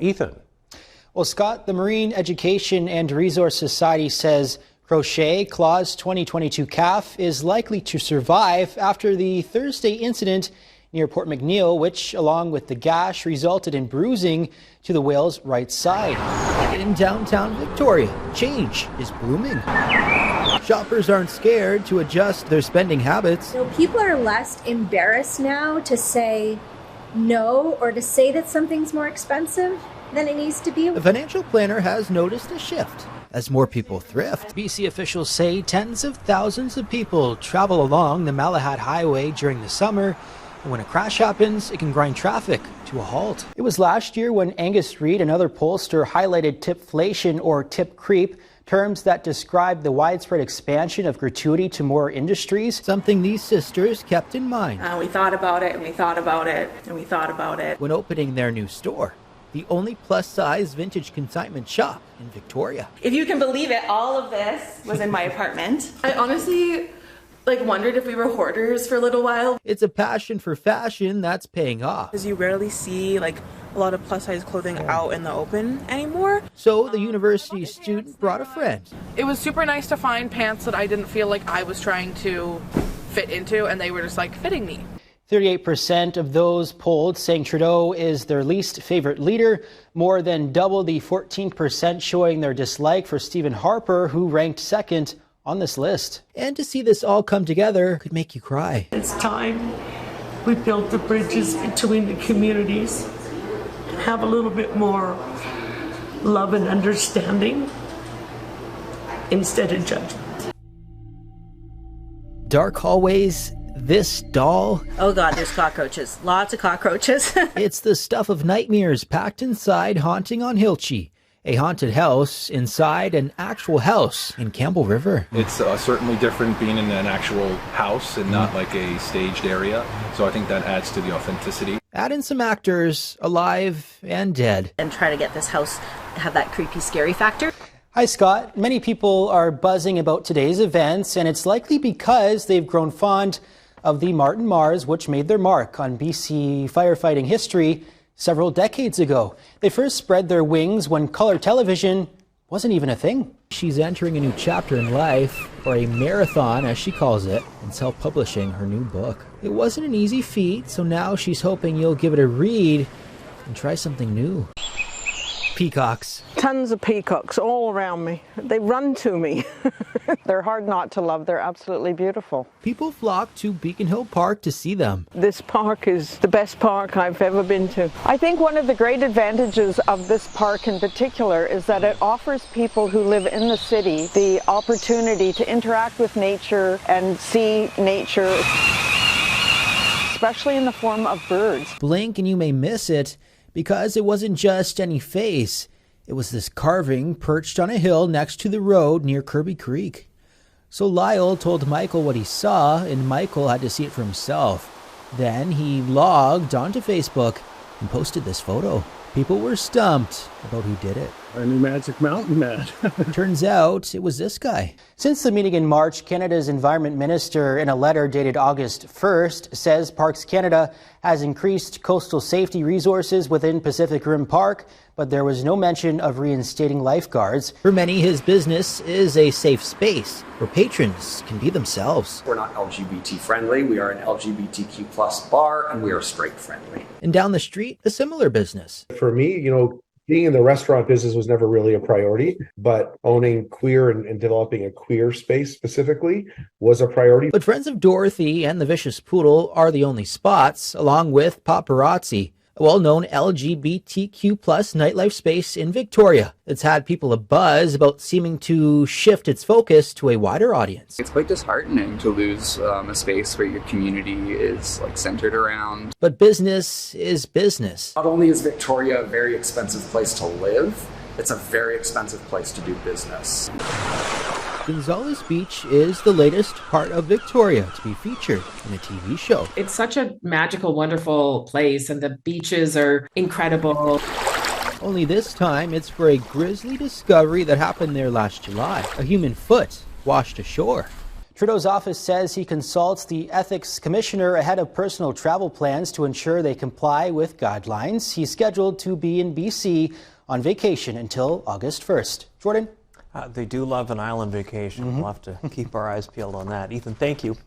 Ethan. Well, Scott, the Marine Education and Resource Society says Crochet Claw's 2022 calf is likely to survive after the Thursday incident near Port McNeill, which, along with the gash, resulted in bruising to the whale's right side. In downtown Victoria, change is blooming. Shoppers aren't scared to adjust their spending habits. People are less embarrassed now to say no or to say that something's more expensive than it needs to be. The financial planner has noticed a shift as more people thrift. BC officials say tens of thousands of people travel along the Malahat Highway during the summer. And when a crash happens, it can grind traffic to a halt. It was last year when Angus Reid, another pollster, highlighted tipflation or tip creep, terms that describe the widespread expansion of gratuity to more industries. Something these sisters kept in mind. We thought about it and we thought about it and we thought about it. When opening their new store, the only plus-size vintage consignment shop in Victoria. If you can believe it, all of this was in my apartment. I honestly wondered if we were hoarders for a little while. It's a passion for fashion that's paying off. Because you rarely see a lot of plus size clothing out in the open anymore. So the university student brought a friend. It was super nice to find pants that I didn't feel like I was trying to fit into, and they were just fitting me. 38% of those polled saying Trudeau is their least favorite leader, more than double the 14% showing their dislike for Stephen Harper, who ranked second on this list. And to see this all come together could make you cry. It's time we built the bridges between the communities, have a little bit more love and understanding instead of judgment. Dark hallways, this doll. Oh God, there's cockroaches. Lots of cockroaches. It's the stuff of nightmares packed inside Haunting on Hilchey, a haunted house inside an actual house in Campbell River. It's certainly different being in an actual house and not like a staged area. So I think that adds to the authenticity. Add in some actors, alive and dead. And try to get this house have that creepy, scary factor. Hi, Scott. Many people are buzzing about today's events, and it's likely because they've grown fond of the Martin Mars, which made their mark on BC firefighting history several decades ago. They first spread their wings when color television wasn't even a thing. She's entering a new chapter in life, or a marathon as she calls it, and self-publishing her new book. It wasn't an easy feat, so now she's hoping you'll give it a read and try something new. Peacocks. Tons of peacocks all around me. They run to me. They're hard not to love. They're absolutely beautiful. People flock to Beacon Hill Park to see them. This park is the best park I've ever been to. I think one of the great advantages of this park in particular is that it offers people who live in the city the opportunity to interact with nature and see nature, especially in the form of birds. Blink and you may miss it, because it wasn't just any face. It was this carving perched on a hill next to the road near Kirby Creek. So Lyle told Michael what he saw, and Michael had to see it for himself. Then he logged onto Facebook and posted this photo. People were stumped about who did it. Our new Magic Mountain man. Turns out it was this guy. Since the meeting in March, Canada's Environment Minister, in a letter dated August 1st, says Parks Canada has increased coastal safety resources within Pacific Rim Park, but there was no mention of reinstating lifeguards. For many, his business is a safe space where patrons can be themselves. We're not LGBT friendly, we are an LGBTQ plus bar, and we are straight friendly. And down the street, a similar business. For me, being in the restaurant business was never really a priority, but owning queer and developing a queer space specifically was a priority. But Friends of Dorothy and the Vicious Poodle are the only spots, along with Paparazzi, a well-known LGBTQ plus nightlife space in Victoria. It's had people abuzz about seeming to shift its focus to a wider audience. It's quite disheartening to lose a space where your community is centered around. But business is business. Not only is Victoria a very expensive place to live, it's a very expensive place to do business. Gonzales Beach is the latest part of Victoria to be featured in a TV show. It's such a magical, wonderful place, and the beaches are incredible. Only this time, it's for a grisly discovery that happened there last July. A human foot washed ashore. Trudeau's office says he consults the ethics commissioner ahead of personal travel plans to ensure they comply with guidelines. He's scheduled to be in BC on vacation until August 1st. Jordan? They do love an island vacation. We'll have to keep our eyes peeled on that. Ethan, thank you.